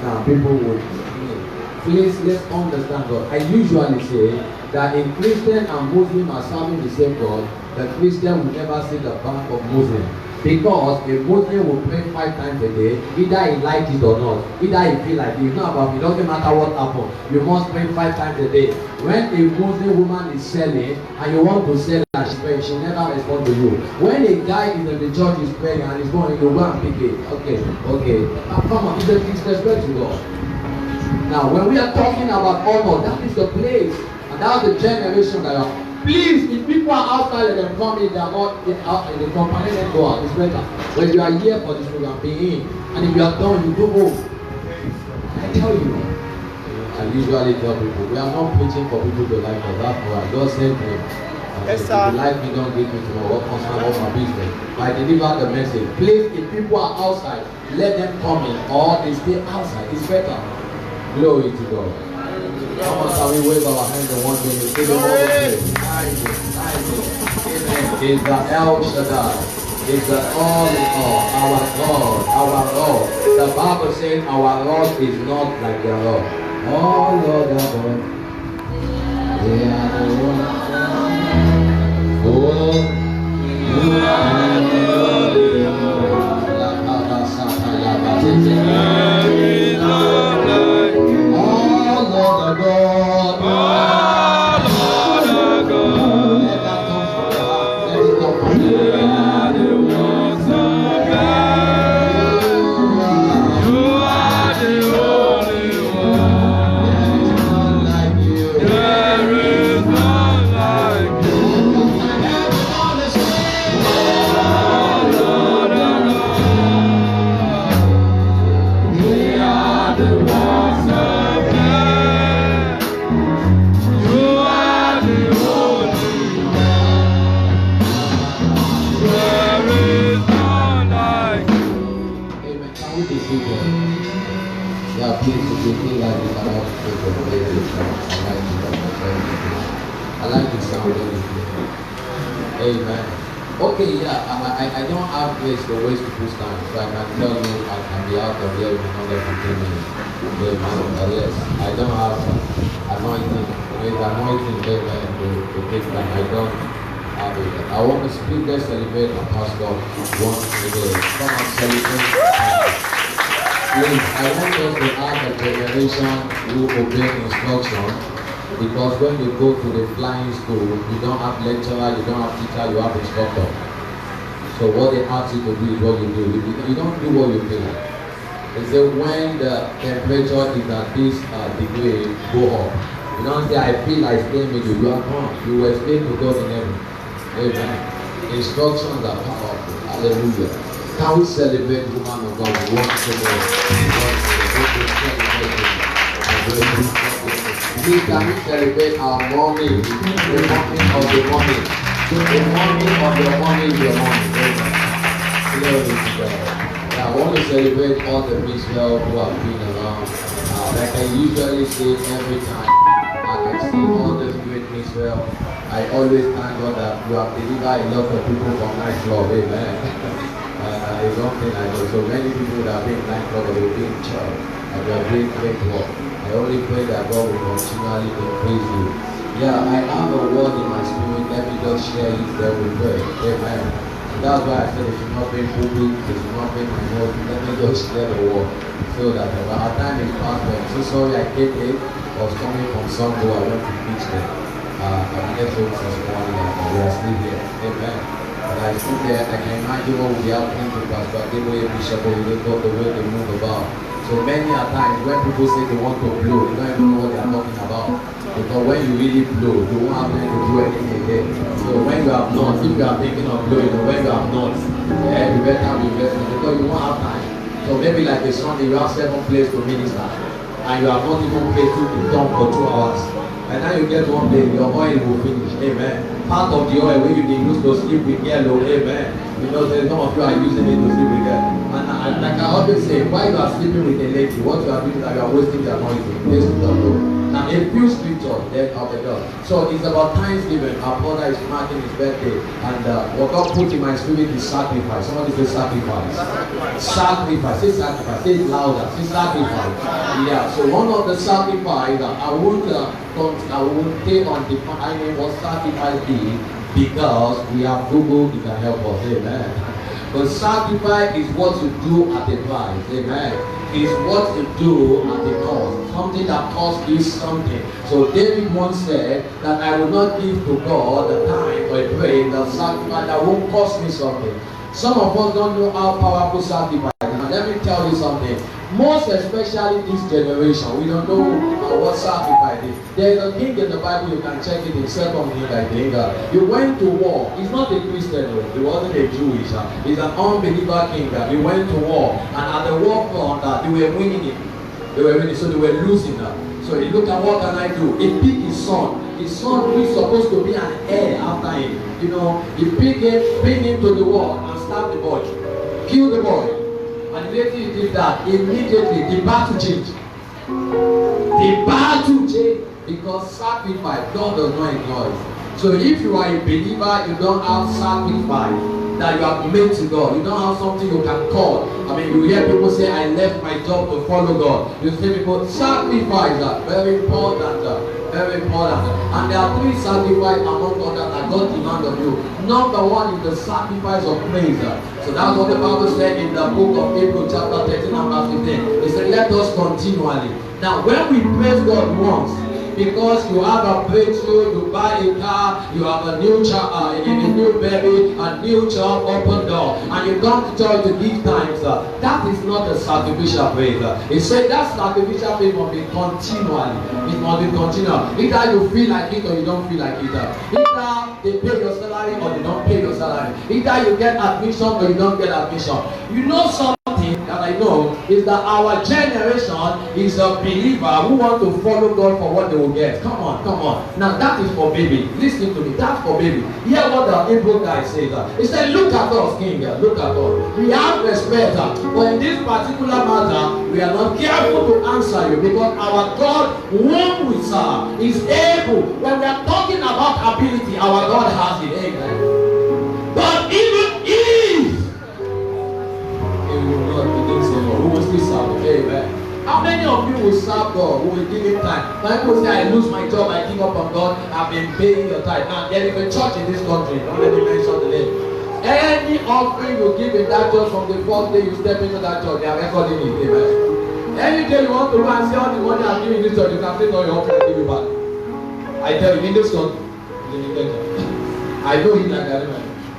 Now people would, please let's understand God. I usually say that a Christian and Muslim are serving the same God. The Christian will never see the back of Muslim. Because a Muslim will pray 5 times a day, either he likes it or not, either he feel like it. It's not about it, doesn't matter what happens. You must pray 5 times a day. When a Muslim woman is selling and you want to sell and she pray, she never respond to you. When a guy in the church is praying and he's going, you go and pick it. Okay. Come on, it's respect to God. Now, when we are talking about honor, that is the place and that's the generation that you are. Please, if people are outside and they come in, they are not out in the company, then go out. It's better. When you are here for this program, be in. And if you are done, you go home. I tell you. I usually tell people, we are not preaching for people to like us. That's why God sent me. Yes, if you like me, don't get me to know what concern about my business. I deliver the message. Please, if people are outside, let them come in or they stay outside. It's better. Glory to God. Come on, shall we wave our hands and one thing? Give them all the praise. Amen. Is the El Shaddai. Is the all in all. Our God. Our Lord. The Bible says our Lord is not like their Lord. Oh Lord, our God. They are the one. Oh, you are the only one. There is none like you. Oh Lord, our God. Oh Lord, our God. Let that come from the heart. Let it come from the heart. You are the ones of God. You are the only one. There is none like you. There is none like you. Yeah, please, if you feel like you cannot take a place, I like the sound of it. Amen. Okay, yeah, I don't have place to waste people's time, so I can tell you I can be out of here in another 15 minutes. Amen. Yes, I don't have anointing. There's anointing there to take time. I don't have it. I want to speak there, celebrate a pastor once a day. Come and celebrate. Please, I want us to have a generation who obey instruction, because when you go to the flying school, you don't have lecturer, you don't have teacher, you have instructor. So what they ask you to do is what you do. You don't do what you feel. They say when the temperature is at this degree, go up. You don't say, I feel like staying with you. You are gone. You will stay to God in heaven. Amen. Instructions are powerful. Hallelujah. Can we celebrate woman of God once again? Please, can we celebrate our morning, the morning of the morning? The morning of the morning, the morning. Glory to God. I want to celebrate all the Israel who have been around. Like I usually say every time, I see all the great Israel. I always thank God that you have delivered a lot of people from nightclub. Amen. It's one thing I know. So many people that have been nightclub, they will be in church, and they are doing great work. I only pray that God will continually increase you. Yeah, I have a word in my spirit. Let me just share it. Then we pray. Amen. And that's why I said it should not be public. It should not be my note. Let me just share the word so that our time is past. I'm so sorry I came late. I was coming from somewhere. I went to preach there. I'm here for this morning, and we are still here. Amen. And I stood there, I can imagine what would be happening to Pastor Adeboye Bishop, or the way they move about. So many a times when people say they want to blow, they don't even know what they are talking about. Because when you really blow, you won't have time to do anything again. So when you have not, if you are thinking of blowing, or when you have not, yeah, you better be investing because you won't have time. So maybe like a Sunday, you have 7 places to minister, and you have not even paid to talk for 2 hours. And now you get one day, your oil will finish. Amen. Part of the oil where you can use to sleep with yellow. Amen. You know, some of you are using it to sleep with girl. And like I always say, while you are sleeping with a lady, what you are doing is that you are wasting the anointing. Praise to the Lord. Now, a few scriptures, then I'll be done. So it's about Thanksgiving. Our brother is marking his birthday, and what God put in my spirit is sacrifice. Somebody say sacrifice. Sacrifice. Say sacrifice. Say it louder. Say sacrifice. Yeah. So one of the sacrifice I won't take on defining what sacrifice is, because we have Google, you can help us. Amen. But sacrifice is what you do at a price. Amen. Is what you do at the cost. Something that costs you something. So David once said that I will not give to God the time for a prayer, the sacrifice that won't cost me something. Some of us don't know how powerful sacrifice is. And let me tell you something. Most especially this generation, we don't know what sacrifice is. There's a king in the Bible, you can check it in 2 Kings, I think. He went to war. He's not a Christian, he wasn't a Jewish. He's an unbeliever king. He went to war, and at the war front, they were winning it. They were winning, so they were losing. So he looked at, what can I do? He picked his son. His son, who is supposed to be an heir after him. You know, he picked him, bring him to the war, and stabbed the boy. Kill the boy. And immediately he did that. Immediately the battle changed. The battle changed because sacrifice, God does not ignore it. So if you are a believer, you don't have sacrifice that you have made to God. You don't have something you can call. I mean, you hear people say, I left my job to follow God. You see people, sacrifice are very important. Very important. And there are 3 sacrifices among others that God demands of you. Number 1 is the sacrifice of praise. So that's what the Bible said in the book of Hebrews chapter 13 and verse 15. It said, let us continually. Now when we praise God once, because you have a breakthrough, you buy a car, you have a new child, a new baby, a new job, open door, and you come to church to give thanks. That is not a sacrificial praise. He said that sacrificial praise must be continually. It must be continual. Either you feel like it or you don't feel like it. Either they pay your salary or they don't pay your salary. Either you get admission or you don't get admission. You know something that I know is that our generation is a believer who want to follow God for what they will get. Come on, come on. Now that is for baby. Listen to me. That's for baby. Hear what the Hebrew guy says. He said, look at us, king. Look at us. We have respect. But in this particular matter, we are not careful to answer you, because our God, whom we serve, is able. When we are talking about ability, our God has it. Amen. But even if who will still serve? Amen. How many of you will serve God, who will give him time? Some people say, I lose my job, I give up on God, I've been paying your time. Now there is a church in this country, don't let me mention the name. Any offering you give in that church, from the first day you step into that church, they are recording it. Amen. Any day you want to go and see all the money I'm giving this church, you can take all your offering and give it back. I tell you, in this country, I know it like that.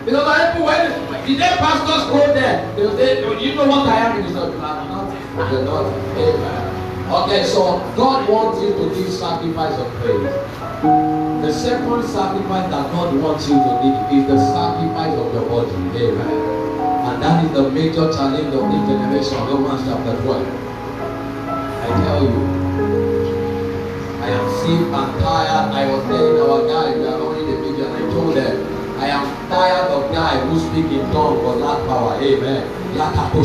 Because I people, when the day pastors go there, they will say, oh, you know what I am in this church? I'm not. You're not. Amen. Okay, so God wants you to give sacrifice of praise. The second sacrifice that God wants you to give is the sacrifice of your body. Amen. And that is the major challenge of this generation. Romans chapter 12. I tell you, I am sick and tired. I was telling our guys, we are only the video, and I told them, I am tired of guys who speak in tongues but lack power. Amen. Nothing.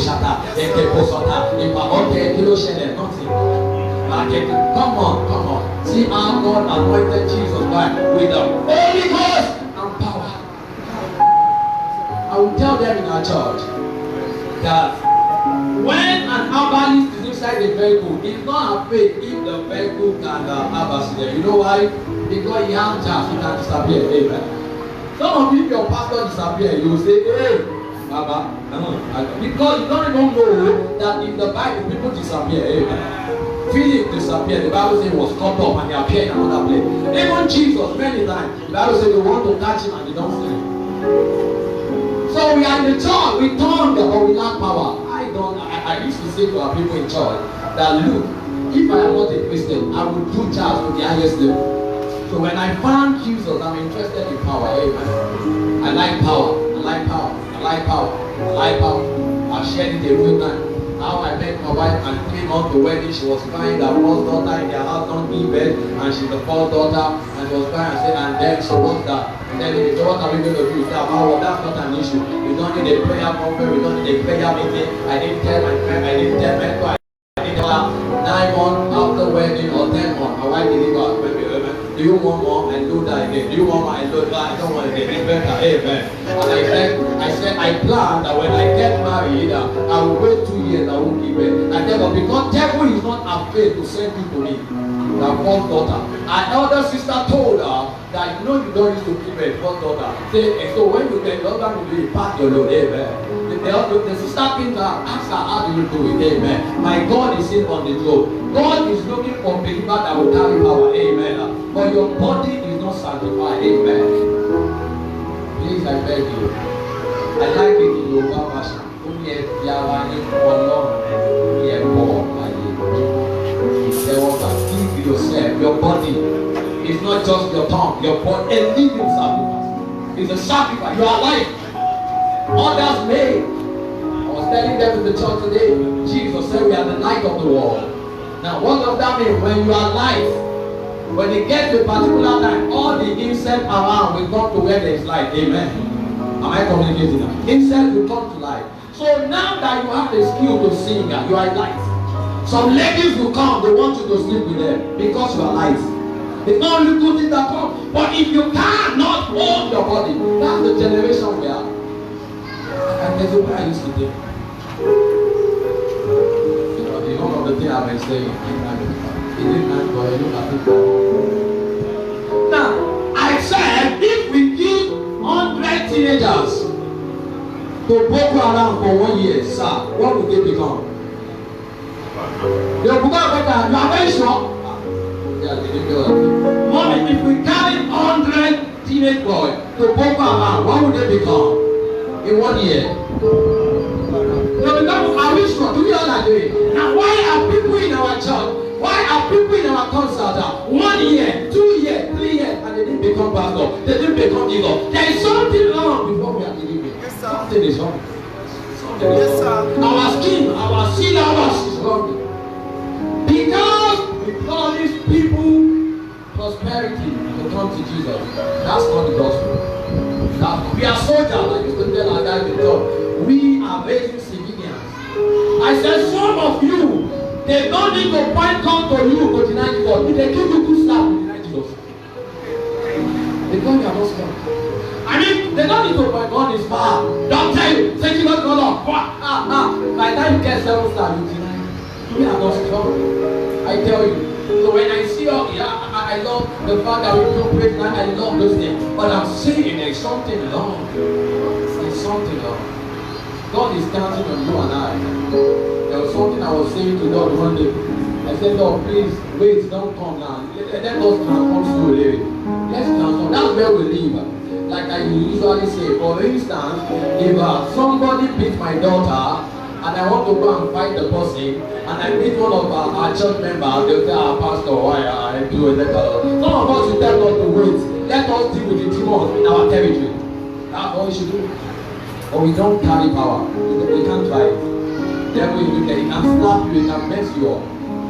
Come on. See how God anointed Jesus with the Holy Ghost and power. I will tell them in our church that when an herbalist is inside the vehicle, he's not afraid if the vehicle can have accident. You know why? Because he has jars, he can disappear. Amen. Some of you, if your pastor disappear, you will say, hey, Baba, because you don't even know that in the Bible, people disappear. Amen. Philip disappeared. The Bible says he was caught up and he appeared in another place. Even Jesus, many times, the Bible says they want to catch him and they don't see him. So we are in the church, we turn but we lack power. I used to say to our people in church that, look, if I am not a Christian, I will do charge to the highest level. So when I found Jesus, I'm interested in power. Amen. I like power. I've shared it a few times. How I met my wife and 3 months to wedding, she was crying that first daughter in their house don't give birth, and she's the fourth daughter, and she was crying and said, and then so what's that? And then they said, what are we going to do? She said, well, that's not an issue. We don't need a prayer conference, we don't need a prayer meeting. I didn't tell my friend, I didn't tell my wife. 9 months after wedding or 10 months, my wife didn't Do you want more? I do that again. Do you want more? I do that. I don't want again. It's better. Amen. And I said, I plan that when I get married, I will wait 2 years. I won't give it. I tell her, because devil is not afraid to send people in. That first daughter. Our elder sister told her that you don't need to give a first daughter. So when you get your daughter, you pack your load. Amen. The sister came to her, asked her, how do you do it? Amen. My God is in on the throne. God is looking for believers that will carry power. Amen. But your body is not sanctified. Amen. Please, I beg you. I like it in Yoruba version. Give yourself, your body. It's not just your tongue, your body, a living sacrifice. It's a sacrifice. You are alive. Others made. I was telling them in the church today, Jesus said we are the light of the world. Now what does that mean? When you are alive, when it gets to a particular time, all the insects around will come to where there is light. Amen. Am I communicating now? Insects will come to life. So now that you have the skill to sing, you are light. Some ladies will come, they want you to sleep with them because you are light. It's not only good things that come, but if you cannot hold your body, that's the generation we are. And that's what I used to do. The one of the things I've been saying, it didn't matter for you, I think. Now, I said, if we give 100 teenagers to Boko Haram for 1 year, sir, what would they become? They will become better. You are very sure? Mommy, if we carry 100 teenage boys to Boko Haram, what would they become? In 1 year. They become, are we sure? Do we all agree? Now why are people in our church? Why are people in our concert 1 year, 2 years, 3 years, and they didn't become pastor? They didn't become eagle. There is something wrong before we are believing. Yes, sir. Something is wrong. Something is wrong. Our skin, our syllabus is wrong. Because we promise people prosperity to come to Jesus. That's not the gospel. We are soldiers. I used to tell our guys in church, we are raising civilians. I said, some of you, they don't need to point gun to you to deny Jesus. If they give you good slap, you deny Jesus. Because you are not strong. I mean, they don't need to point gun is far. Don't tell you, say Jesus go on. By the time you get 7 stars, you deny. We are not strong. I tell you. So when I see all, I love the fact that we do praise, I love those things. But I'm saying there's something wrong. There's something wrong. God is counting on you and I. There was something I was saying to God one day. I said, Lord, please, wait, don't come now. Let us transform slowly. Let's transform. That's where we live. Like I usually say, for instance, if somebody beats my daughter, and I want to go and fight the person, and I meet one of our church members, they'll say, pastor, why I do it? Some of us will tell God to wait. Let us deal with the demons in our territory. That's what we should do. But we don't carry power. We can't try it. Devil is wicked. He can slap you, he can mess you up.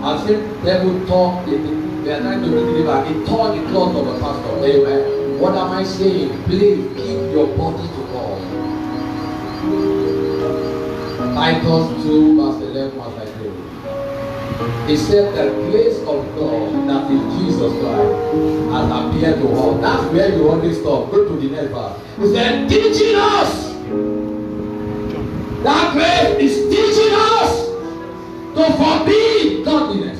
I've seen devil talk, they are trying to deliver. He tore the cloth of a pastor. Amen. What am I saying? Please keep your body to God. Titus 2 verse 11 as I told you. He said the grace of God that is Jesus Christ has appeared to all. That's where you always stop. Go to the next verse. He said, teaching us. That grace is teaching us to forbid godliness.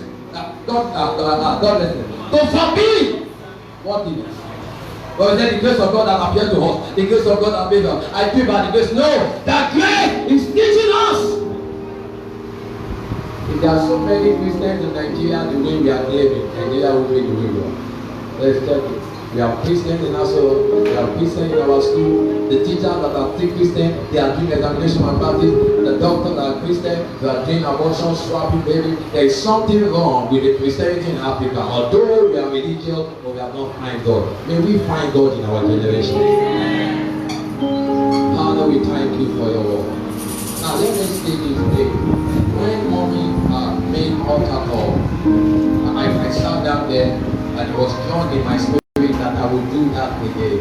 Godlessness. To forbid godliness. But then the grace of God that appeared to us, the grace of God that made us. I give by the grace. No, that grace is teaching us. If there are so many Christians in Nigeria, the way we are living, Nigeria will be the way we are. Let's check it. We have Christians in our school, we have Christians in our school. The teachers that are still Christian, they are doing examination malpractice. The doctors that are Christian, they are doing abortion, swapping baby. There is something wrong with the Christianity in Africa. Although we are religious, but we have not found God. May we find God in our generation. Father, we thank you for your word. Now let me say this today. When mommy made altar call, I sat down there and it was drawn in my spirit that I would do that again.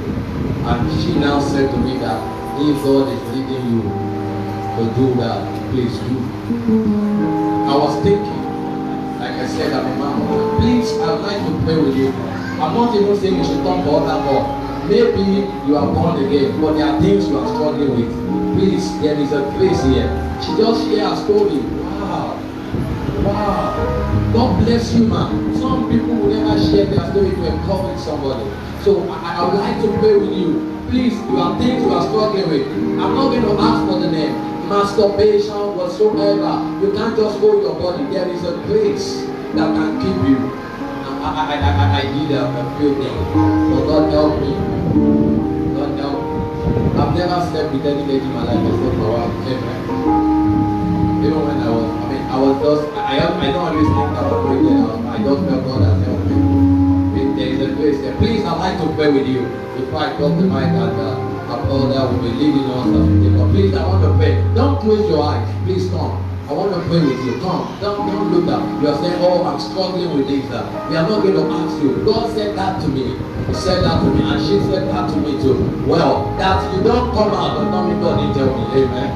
And she now said to me that if God is leading you to do that, please do. I was thinking, like I said, I'm a man. Please, I'd like to pray with you. I'm not even saying you should come for other God. Maybe you are born again, but there are things you are struggling with. Please, there is a grace here. She just shared a story. Wow. Wow. God bless you, man. Some people will never share their story to encourage somebody. So I would like to pray with you. Please, you have things you are struggling with. I'm not going to ask for the name. Masturbation, whatsoever. You can't just hold your body. There is a grace that can keep you. I did a few things. But God help me. God help me. I've never slept with any lady in my life except my wife. Amen. Even when I was just, I don't always think I was praying. I just felt God has helped me. There is a grace there. Please, I'd like to pray with you. Before I drop the mic and Apollo will be leading us as we take up. Please, I want to pray. Don't close your eyes. Please come. I want to pray with you. Come. Don't look up. You are saying, oh, I'm struggling with this. We are not going to ask you. God said that to me. He said that to me. And she said that to me too. Well, that you don't come out and not me God didn't tell me. Amen.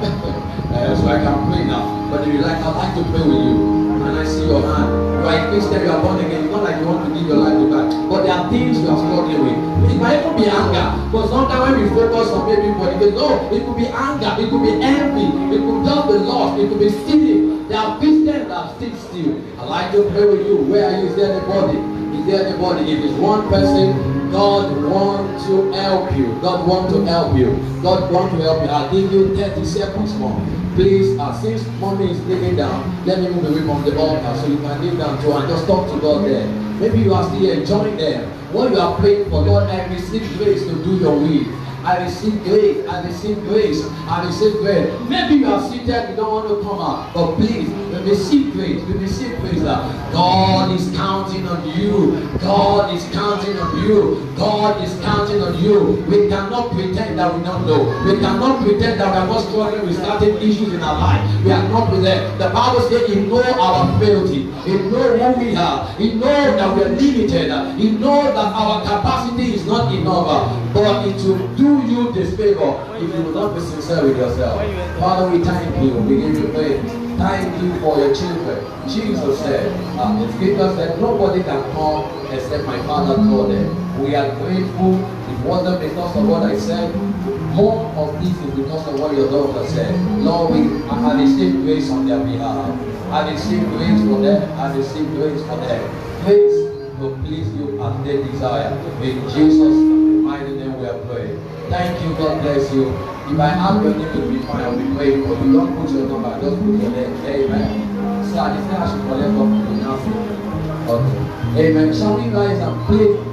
So I can pray now. But if you like, I'd like to pray with you. And I see your hand. You are a Christian, you are born again. It's not like you want to give your life to God. But there are things you are struggling with. It might even be anger. But sometimes when we focus on everybody, they know it could be anger, it could be envy, it could just be lost, it could be stealing. There are Christians that still. I'd like to pray with you. Where are you? Is there anybody? Is there anybody? If it's one person, God wants to help you. God wants to help you. God wants to help you. I'll give you 30 seconds more. Please, since mommy is kneeling down, let me move away from the altar so you can kneel down too and just talk to God there. Maybe you are still enjoying them. What you are praying for, Lord, I receive grace to do your will. I receive grace, I receive grace, I receive grace. Maybe you are seated, you don't want to come out, but please, receive grace, receive grace. God is counting on you. God is counting on you. God is counting on you. We cannot pretend that we don't know. We cannot pretend that we are not struggling with certain issues in our life. We are not pretend. The Bible says He knows our frailty. He knows who we are. He knows that we are limited. He knows that our capacity is not enough. But it will do you this favor if you will not be sincere with yourself. Father, we thank you. We give you praise. Thank you for your children. Jesus said, the scripture said, nobody can come except my Father told them. We are grateful. It wasn't because of what I said. More of this is because of what your daughter said. Lord, I receive grace on their behalf. I receive grace for them. I receive grace for them. Grace to please you as they desire. In Jesus' mighty name we are praying. Thank you. God bless you. If I have your name, it will be fine. I will be praying for you. Don't put your number. Just put your name. Amen. So I think I should collect up the announcement. Okay. Amen. Shall we rise and pray?